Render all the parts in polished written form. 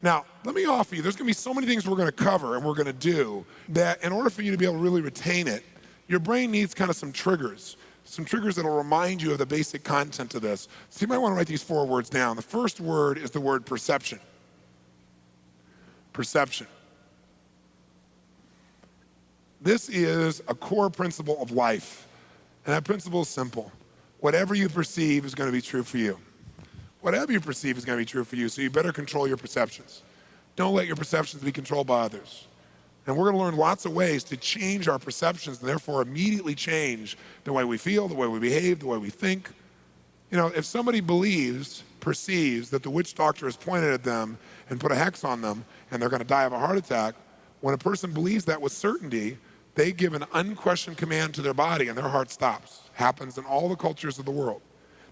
Now, let me offer you, there's gonna be so many things we're gonna cover and we're gonna do that in order for you to be able to really retain it, your brain needs kind of some triggers that'll remind you of the basic content of this. So you might wanna write these 4 words down. The first word is the word perception. Perception. This is a core principle of life, and that principle is simple. Whatever you perceive is gonna be true for you. Whatever you perceive is gonna be true for you, so you better control your perceptions. Don't let your perceptions be controlled by others. And we're gonna learn lots of ways to change our perceptions and therefore immediately change the way we feel, the way we behave, the way we think. You know, if somebody perceives that the witch doctor has pointed at them and put a hex on them and they're gonna die of a heart attack, when a person believes that with certainty, they give an unquestioned command to their body and their heart stops. Happens in all the cultures of the world.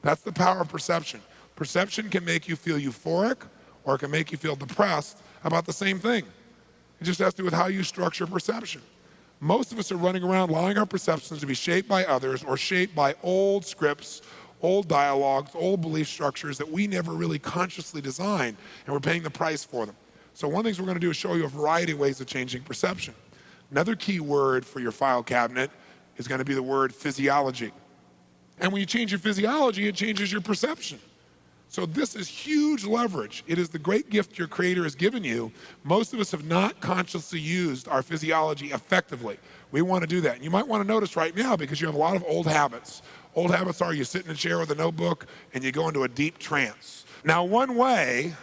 That's the power of perception. Perception can make you feel euphoric or it can make you feel depressed about the same thing. It just has to do with how you structure perception. Most of us are running around allowing our perceptions to be shaped by others or shaped by old scripts, old dialogues, old belief structures that we never really consciously designed, and we're paying the price for them. So one of the things we're going to do is show you a variety of ways of changing perception. Another key word for your file cabinet is going to be the word physiology. And when you change your physiology, it changes your perception. So this is huge leverage. It is the great gift your Creator has given you. Most of us have not consciously used our physiology effectively. We want to do that. And you might want to notice right now because you have a lot of old habits. Old habits are you sit in a chair with a notebook and you go into a deep trance. Now one important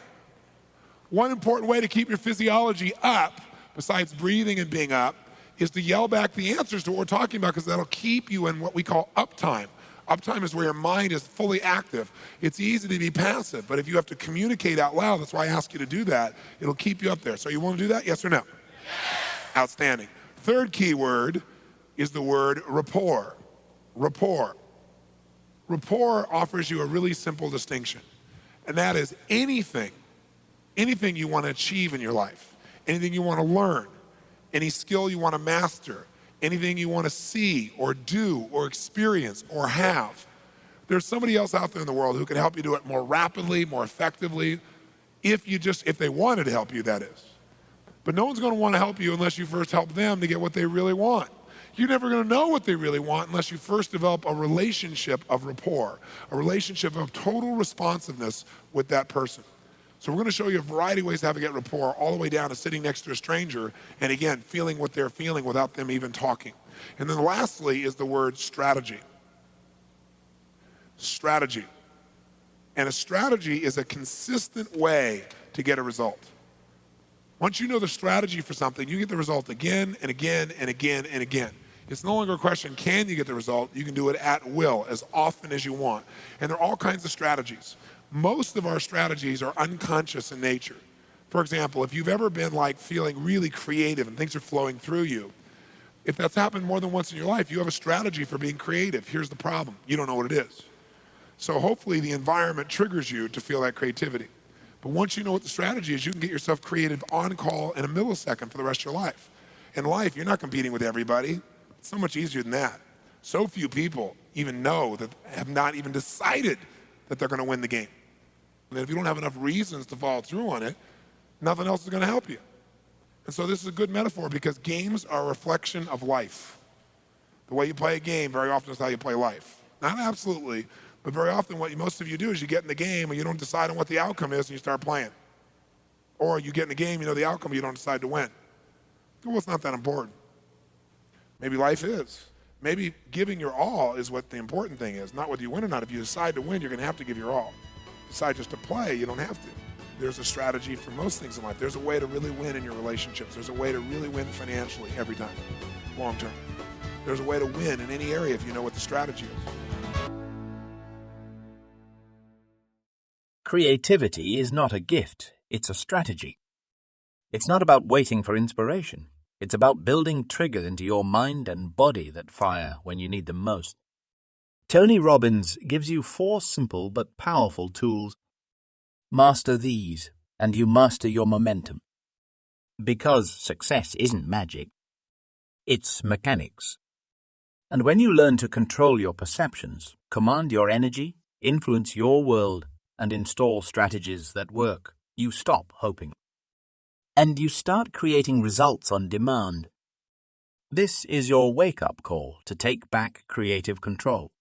way to keep your physiology up, besides breathing and being up, is to yell back the answers to what we're talking about because that'll keep you in what we call uptime. Uptime is where your mind is fully active. It's easy to be passive, but if you have to communicate out loud, that's why I ask you to do that, it'll keep you up there. So you want to do that, yes or no? Yes. Outstanding. Third key word is the word rapport. Rapport. Rapport offers you a really simple distinction, and that is anything you want to achieve in your life, anything you want to learn, any skill you want to master, anything you want to see or do or experience or have. There's somebody else out there in the world who can help you do it more rapidly, more effectively, if they wanted to help you, that is. But no one's going to want to help you unless you first help them to get what they really want. You're never going to know what they really want unless you first develop a relationship of rapport, a relationship of total responsiveness with that person. So we're going to show you a variety of ways how to get rapport, all the way down to sitting next to a stranger and again, feeling what they're feeling without them even talking. And then lastly is the word strategy. Strategy. And a strategy is a consistent way to get a result. Once you know the strategy for something, you get the result again and again and again and again. It's no longer a question, can you get the result? You can do it at will, as often as you want. And there are all kinds of strategies. Most of our strategies are unconscious in nature. For example, if you've ever been feeling really creative and things are flowing through you, if that's happened more than once in your life, you have a strategy for being creative. Here's the problem, you don't know what it is. So hopefully the environment triggers you to feel that creativity. But once you know what the strategy is, you can get yourself creative on call in a millisecond for the rest of your life. In life, you're not competing with everybody. It's so much easier than that. So few people even know that have not even decided that they're going to win the game. And if you don't have enough reasons to follow through on it, nothing else is going to help you. And so this is a good metaphor because games are a reflection of life. The way you play a game very often is how you play life. Not absolutely, but very often what most of you do is you get in the game and you don't decide on what the outcome is and you start playing. Or you get in the game, you know the outcome, you don't decide to win. Well, it's not that important. Maybe life is. Maybe giving your all is what the important thing is, not whether you win or not. If you decide to win, you're going to have to give your all. Decide just to play, you don't have to. There's a strategy for most things in life. There's a way to really win in your relationships. There's a way to really win financially every time, long term. There's a way to win in any area if you know what the strategy is. Creativity is not a gift, it's a strategy. It's not about waiting for inspiration. It's about building triggers into your mind and body that fire when you need them most. Tony Robbins gives you 4 simple but powerful tools. Master these, and you master your momentum. Because success isn't magic, it's mechanics. And when you learn to control your perceptions, command your energy, influence your world, and install strategies that work, you stop hoping. and you start creating results on demand. This is your wake-up call to take back creative control.